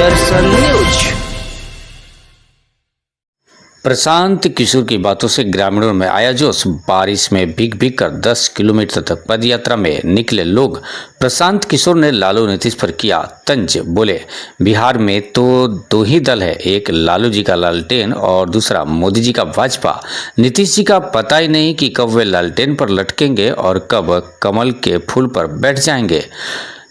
दरअसल न्यूज। प्रशांत किशोर की बातों से ग्रामीणों में आया जोश। बारिश में भीग भीग कर 10 किलोमीटर तक पद यात्रा में निकले लोग। प्रशांत किशोर ने लालू नीतीश पर किया तंज। बोले, बिहार में तो दो ही दल है, एक लालू जी का लालटेन और दूसरा मोदी जी का भाजपा। नीतीश जी का पता ही नहीं कि कब वे लालटेन पर लटकेंगे और कब कमल के फूल पर बैठ जाएंगे।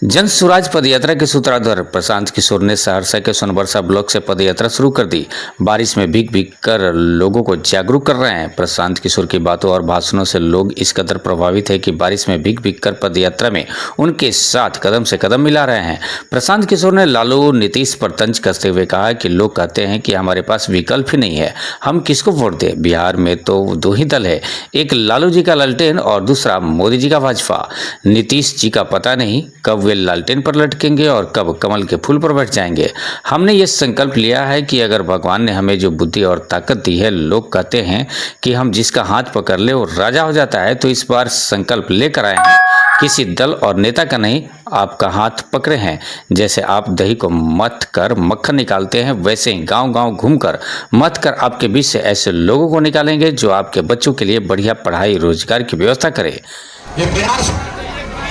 जन स्वराज पदयात्रा के सूत्रधार प्रशांत किशोर ने सहरसा के सोनबरसा ब्लॉक से पदयात्रा शुरू कर दी। बारिश में भीग भीग कर लोगों को जागरूक कर रहे हैं। प्रशांत किशोर की बातों और भाषणों से लोग इस कदर प्रभावित है कि बारिश में भीग भीग कर पदयात्रा में उनके साथ कदम से कदम मिला रहे हैं। प्रशांत किशोर ने लालू नीतीश पर तंज कसते हुए कहा कि लोग कहते हैं कि हमारे पास विकल्प ही नहीं है, हम किसको वोट दें। बिहार में तो दो ही दल है, एक लालू जी का लालटेन और दूसरा मोदी जी का भाजपा। नीतीश जी का पता नहीं कब वे लालटेन पर लटकेंगे और कब कमल के फूल पर बैठ जाएंगे। हमने ये संकल्प लिया है कि अगर भगवान ने हमें जो बुद्धि और ताकत दी है, लोग कहते हैं कि हम जिसका हाथ पकड़ ले वो राजा हो जाता है, तो इस बार संकल्प लेकर आए हैं। किसी दल और नेता का नहीं, आपका हाथ पकड़े हैं। जैसे आप दही को मथ कर मक्खन निकालते हैं, वैसे ही गांव गांव घूमकर मथ कर आपके बीच से ऐसे लोगों को निकालेंगे जो आपके बच्चों के लिए बढ़िया पढ़ाई रोजगार की व्यवस्था करे। ये प्रयास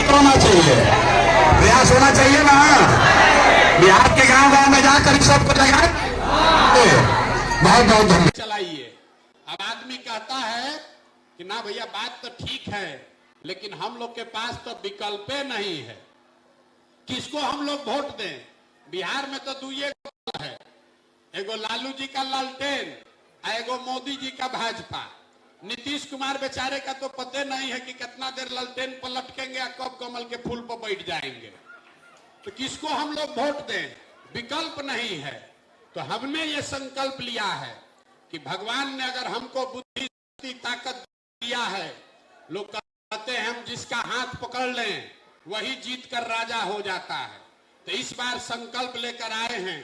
होना चाहिए, प्रयास होना चाहिए ना। बिहार के गांव गांव में जाकर सबको लगाए, बहुत बहुत धन्यवाद। चलाइए। अब आदमी कहता है कि ना भैया बात तो ठीक है, लेकिन हम लोग के पास तो विकल्प नहीं है, किसको हम लोग वोट दें। बिहार में तो दुए है, एगो लालू जी का लालटेन, एगो मोदी जी का भाजपा। नीतीश कुमार बेचारे का तो पता नहीं है कि कितना देर लालटेन पर लटकेंगे और कब कमल के फूल पर बैठ जाएंगे। तो किसको हम लोग वोट दें, विकल्प नहीं है। तो हमने ये संकल्प लिया है कि भगवान ने अगर हमको बुद्धि ताकत दिया है, लोग कहते हैं हम जिसका हाथ पकड़ लें वही जीत कर राजा हो जाता है। तो इस बार संकल्प लेकर आए हैं,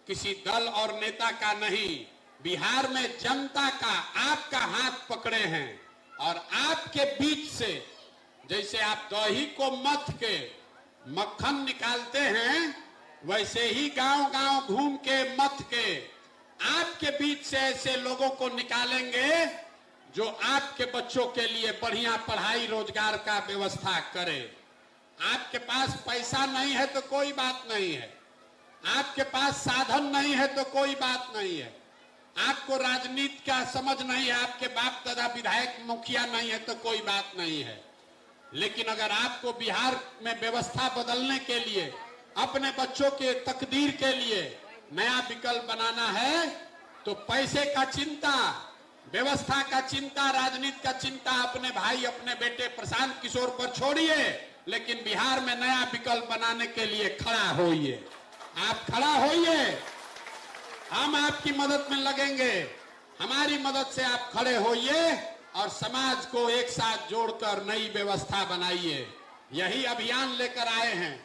किसी दल और नेता का नहीं, बिहार में जनता का, आपका हाथ पकड़े हैं और आपके बीच से जैसे आप दही को मथ के मक्खन निकालते हैं, वैसे ही गांव गांव घूम के मथ के आपके बीच से ऐसे लोगों को निकालेंगे जो आपके बच्चों के लिए बढ़िया पढ़ाई रोजगार का व्यवस्था करे। आपके पास पैसा नहीं है तो कोई बात नहीं है, आपके पास साधन नहीं है तो कोई बात नहीं है, आपको राजनीति का समझ नहीं है, आपके बाप दादा विधायक मुखिया नहीं है तो कोई बात नहीं है। लेकिन अगर आपको बिहार में व्यवस्था बदलने के लिए, अपने बच्चों के तकदीर के लिए नया विकल्प बनाना है, तो पैसे का चिंता, व्यवस्था का चिंता, राजनीति का चिंता अपने भाई, अपने बेटे प्रशांत किशोर पर छोड़िए, लेकिन बिहार में नया विकल्प बनाने के लिए खड़ा होइए। आप खड़ा होइए, हम आपकी मदद में लगेंगे। हमारी मदद से आप खड़े होइए और समाज को एक साथ जोड़कर नई व्यवस्था बनाइए। यही अभियान लेकर आए हैं।